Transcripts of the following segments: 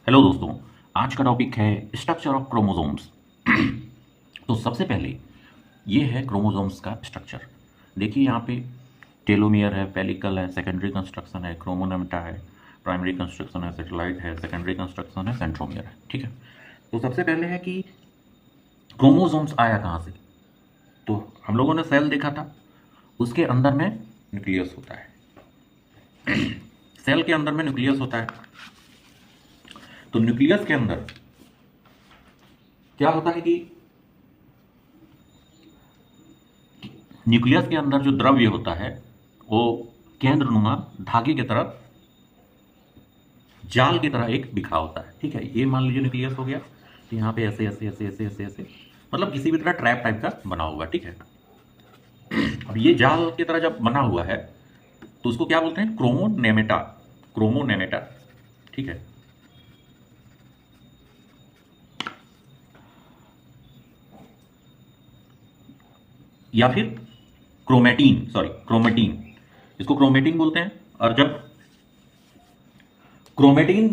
Hello दोस्तों। आज का टॉपिक है स्ट्रक्चर ऑफ क्रोमोसोम्स। तो सबसे पहले ये है क्रोमोसोम्स का स्ट्रक्चर। देखिए यहाँ पे टेलोमियर है, पेलिकल है, सेकेंडरी कंस्ट्रक्शन है, क्रोमोनेमेटा है, प्राइमरी कंस्ट्रक्शन है, सेटेलाइट है, सेकेंडरी कंस्ट्रक्शन है, सेंट्रोमियर है। ठीक है। तो सबसे पहले है कि क्रोमोसोम्स आया कहाँ से। तो हम लोगों ने सेल देखा था, उसके अंदर में न्यूक्लियस होता है। सेल के अंदर में न्यूक्लियस होता है। तो न्यूक्लियस के अंदर क्या होता है कि न्यूक्लियस के अंदर जो द्रव्य होता है वो केंद्रनुमा धागे की तरफ जाल की तरह एक बिखरा होता है। ठीक है, ये मान लीजिए न्यूक्लियस हो गया। तो यहाँ पे ऐसे ऐसे ऐसे ऐसे ऐसे ऐसे मतलब किसी भी तरह ट्रैप टाइप का बना हुआ। ठीक है। अब ये जाल की तरह जब बना हुआ है तो उसको क्या बोलते हैं? क्रोमोनेमेटा। क्रोमोनेमेटा। ठीक है। या फिर क्रोमेटीन, सॉरी क्रोमेटीन, इसको क्रोमेटीन बोलते हैं। और जब क्रोमेटीन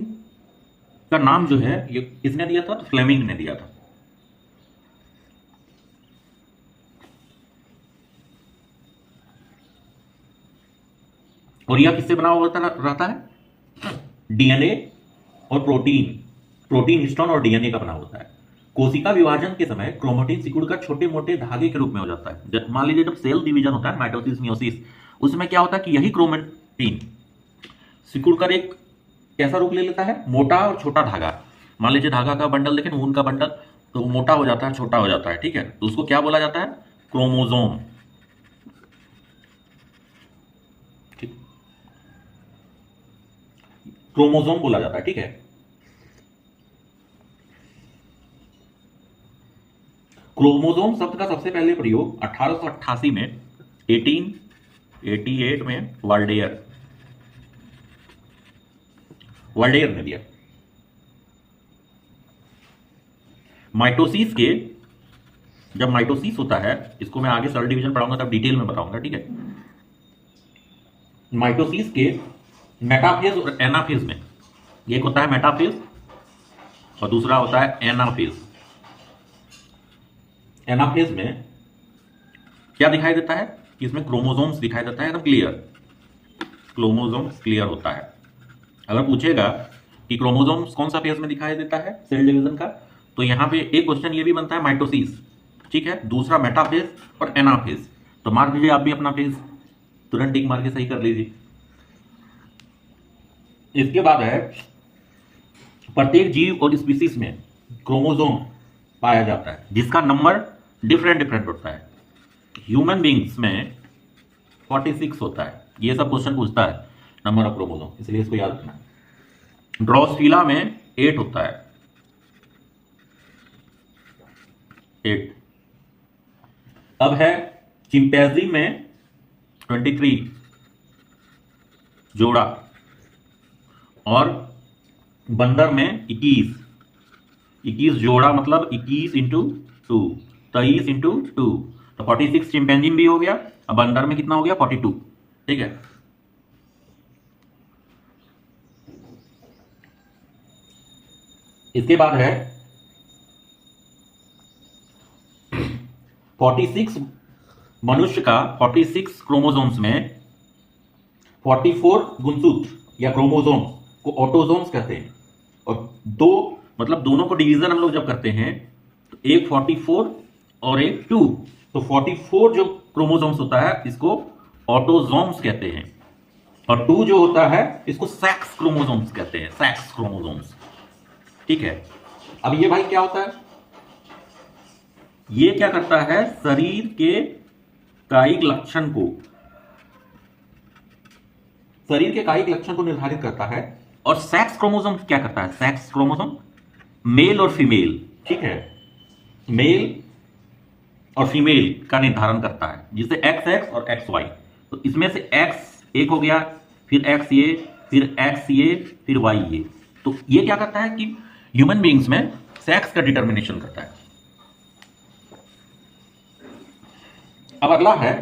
का नाम जो है ये किसने दिया था? तो फ्लेमिंग ने दिया था। और यह किससे बना हुआ रहता है? डीएनए और प्रोटीन, प्रोटीन हिस्टोन और डीएनए का बना होता है। कोशिका विभाजन के समय क्रोमेटिन सिकुड़कर छोटे मोटे धागे के रूप में हो जाता है। मान लीजिए जब सेल डिवीजन होता है, माइटोसिस मियोसिस, उसमें क्या होता है कि यही क्रोमेटिन सिकुड़कर एक कैसा रूप ले लेता है? मोटा और छोटा धागा। मान लीजिए धागा का बंडल देखें, ऊन का बंडल, तो वो मोटा हो जाता है, छोटा हो जाता है। ठीक है। तो उसको क्या बोला जाता है? क्रोमोसोम। ठीक, क्रोमोसोम बोला जाता है। ठीक है। क्रोमोसोम शब्द का सबसे पहले प्रयोग 1888 में 1888 में वर्ल्डेयर ने दिया। माइटोसिस के, जब माइटोसिस होता है, इसको मैं आगे सेल डिवीजन पढ़ाऊंगा तब डिटेल में बताऊंगा। ठीक है। माइटोसिस के मेटाफेज और एनाफेज में, एक होता है मेटाफेज और दूसरा होता है एनाफेज। एनाफेज में क्या दिखाई देता है कि इसमें क्रोमोसोम्स दिखाई देता है, एकदम क्लियर, क्रोमोसोम्स क्लियर होता है। अगर पूछेगा कि क्रोमोसोम्स कौन सा फेज में दिखाई देता है सेल डिवीजन का, तो यहां पे एक क्वेश्चन ये भी बनता है माइटोसिस। ठीक है। दूसरा मेटाफेज और एनाफेज। तो मार दीजिए आप भी अपना फेज, तुरंत टिक मार के सही कर लीजिए। इसके बाद है प्रत्येक जीव और स्पीसीज में क्रोमोसोम पाया जाता है जिसका नंबर डिफरेंट डिफरेंट होता है। ह्यूमन बींग्स में 46 होता है। ये सब क्वेश्चन पूछता है नंबर ऑफ क्रोमोसोम, इसलिए इसको याद रखना। ड्रोसोफिला में 8 होता है, 8। अब है चिंपैंजी में 23 जोड़ा, और बंदर में 21 जोड़ा, मतलब 21 इंटू 2, 23 इंटू 2, तो 46 चिंपैंजी भी हो गया। अब बंदर में कितना हो गया? 42। ठीक है। इसके बाद है 46 मनुष्य का 46 क्रोमोसोम्स में 44 गुणसूत्र या क्रोमोसोम को ऑटोसोम्स कहते हैं। और दो, मतलब दोनों को डिवीजन हम लोग जब करते हैं तो एक 44 और एक 2, तो 44 जो क्रोमोसोम्स होता है इसको ऑटोसोम्स कहते हैं, और 2 जो होता है इसको सेक्स क्रोमोसोम्स कहते हैं, सेक्स क्रोमोसोम्स। ठीक है। अब ये भाई क्या होता है? ये क्या करता है? शरीर के कायिक लक्षण को, शरीर के कायिक लक्षण को निर्धारित करता है। और सेक्स क्रोमोसोम क्या करता है? सेक्स क्रोमोसोम मेल और फीमेल, ठीक है, मेल और फीमेल का निर्धारण करता है, जिसे एक्स एक्स और एक्स वाई। तो इसमें से एक्स एक हो गया, फिर एक्स ये, फिर एक्स ये, फिर वाई ये। तो ये क्या करता है कि ह्यूमन बींग्स में सेक्स का डिटर्मिनेशन करता है। अब अगला है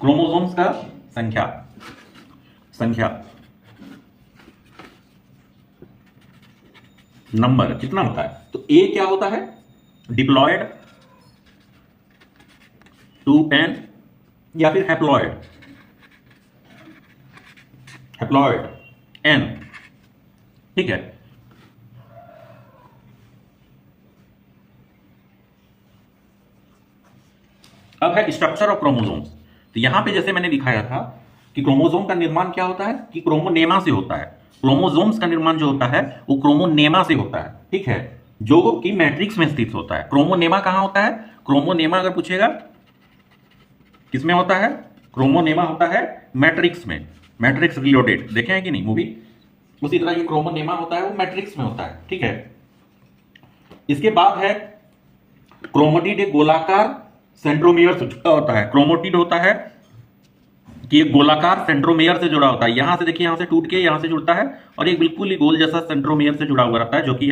क्रोमोसोम्स का संख्या संख्या नंबर कितना होता है? तो ए क्या होता है? डिप्लॉयड, 2n, या फिर हैप्लॉयड, n। ठीक है। अब है स्ट्रक्चर ऑफ क्रोमोसोम्स। तो यहां पे जैसे मैंने दिखाया था कि क्रोमोसोम का निर्माण क्या होता है कि क्रोमोनेमा से होता है। क्रोमोसोम्स का निर्माण जो होता है वो क्रोमोनेमा से होता है। ठीक है, जो कि मैट्रिक्स में स्थित होता है। क्रोमोनेमा कहां होता है? क्रोमोनेमा अगर पूछेगा किसमें होता है? क्रोमोनेमा होता है मैट्रिक्स में। मैट्रिक्स रिलोडेड देखे हैं कि नहीं मूवी? उसी तरह ये क्रोमोनेमा होता है वो मैट्रिक्स में होता है। ठीक है। इसके बाद है क्रोमोटिड, एक गोलाकार सेंट्रोमियर से जुड़ा होता है। क्रोमोटिड होता है कि एक गोलाकार सेंट्रोमियर से जुड़ा होता है। यहां से देखिए, यहां से टूट के यहां से जुड़ता है और एक बिल्कुल ही गोल जैसा सेंट्रोमियर से जुड़ा हुआ रहता है, जो कि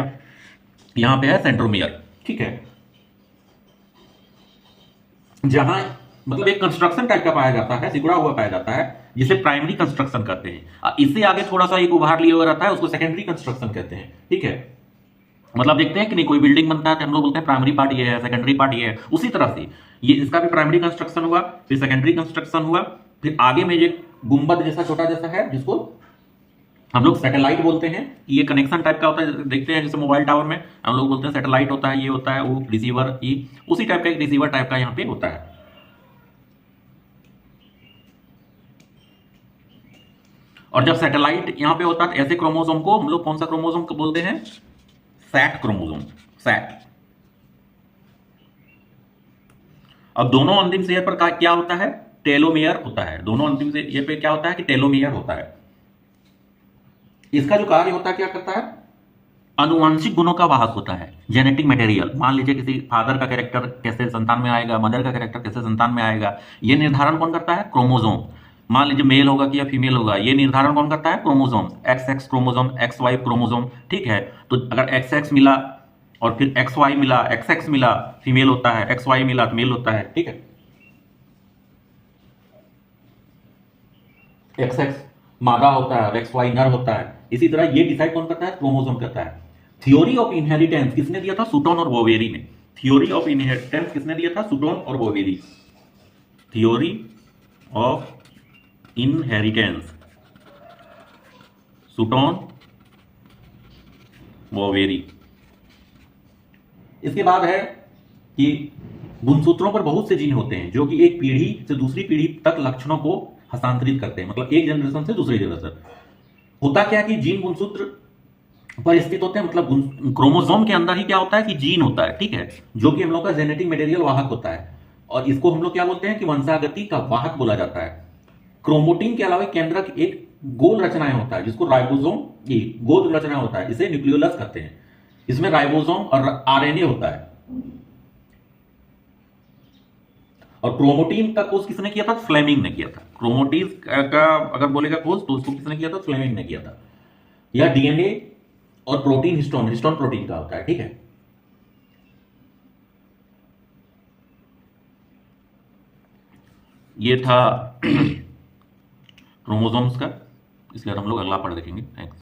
यहां पे है सेंट्रोमियर। ठीक है। जहां मतलब एक कंस्ट्रक्शन टाइप का पाया जाता है, सिकुड़ा हुआ पाया जाता है, जिसे प्राइमरी कंस्ट्रक्शन कहते हैं। इससे आगे थोड़ा सा एक उभार लिया हुआ रहता है, उसको सेकेंडरी कंस्ट्रक्शन कहते हैं। ठीक है। मतलब देखते हैं कि नहीं, कोई बिल्डिंग बनता है तो हम लोग बोलते हैं प्राइमरी पार्ट ये है, सेकेंडरी पार्ट ये है। उसी तरह से ये इसका भी प्राइमरी कंस्ट्रक्शन हुआ, फिर सेकेंडरी कंस्ट्रक्शन हुआ, फिर आगे में ये गुंबद जैसा छोटा जैसा है जिसको हम लोग सैटेलाइट बोलते हैं। ये कनेक्शन टाइप का होता है, देखते हैं जैसे मोबाइल टावर में हम लोग बोलते हैं सैटेलाइट होता है, ये होता है वो रिसीवर, ये उसी टाइप का एक रिसीवर टाइप का यहाँ पे होता है। और जब सैटेलाइट यहां पे होता है तो ऐसे क्रोमोसोम को हम लोग कौन सा क्रोमोसोम को बोलते हैं? Set chromosome, set. अब दोनों अंतिम शेयर पर क्या होता है? टेलोमियर होता है। दोनों अंतिम शेयर पे क्या होता है कि टेलोमियर होता है। इसका जो कार्य होता है क्या करता है? अनुवांशिक गुणों का वाहक होता है, जेनेटिक मटेरियल। मान लीजिए किसी फादर का कैरेक्टर कैसे संतान में आएगा, मदर का कैरेक्टर कैसे संतान में आएगा, ये निर्धारण कौन करता है? क्रोमोसोम। मान लीजिए मेल होगा कि या फीमेल होगा, ये निर्धारण कौन करता है? Chromosome. X X chromosome, X Y chromosome. ठीक है। तो अगर एक्स एक्स मिला और फिर एक्स वाई मिला, एक्स एक्स मिला फीमेल होता है, एक्स वाई मिला तो मेल होता है। ठीक है। एक्स एक्स मादा होता है और एक्स वाई नर होता है। इसी तरह ये डिसाइड कौन करता है? क्रोमोसोम करता है। थ्योरी ऑफ इनहेरिटेंस किसने दिया था? सूटोन और बोवेरी ने। थ्योरी ऑफ इनहेरिटेंस किसने दिया था? सूटोन और Boveri. Theory of inheritance, Sutton, Boveri. इसके बाद है कि गुणसूत्रों पर बहुत से जीन होते हैं जो कि एक पीढ़ी से दूसरी पीढ़ी तक लक्षणों को हस्तांतरित करते हैं। मतलब एक जनरेशन से दूसरी जनरेशन। होता क्या कि जीन गुणसूत्र पर स्थित होते हैं। मतलब क्रोमोसोम के अंदर ही क्या होता है कि जीन होता है। ठीक है। जो कि हम लोग का जेनेटिक मटेरियल वाहक होता है, और इसको हम लोग क्या बोलते हैं कि वंशागति का वाहक बोला जाता है। क्रोमोटिन के अलावा केंद्रक एक गोल रचनाएं होता है जिसको राइबोसोम, ये गोल रचना होता है, इसे न्यूक्लियोलस कहते हैं। इसमें राइबोसोम और आरएनए होता है। और क्रोमोटिन का खोज किसने किया था? फ्लेमिंग ने किया था। क्रोमोटिन का अगर बोलेगा खोज तो उसको किसने किया था? फ्लेमिंग ने किया था। या डीएनए और प्रोटीन, हिस्टोन, हिस्टोन प्रोटीन का होता है। ठीक है। ये था क्रोमोसोम्स का, इसलिए हम लोग अगला पढ़ देखेंगे। थैंक्स।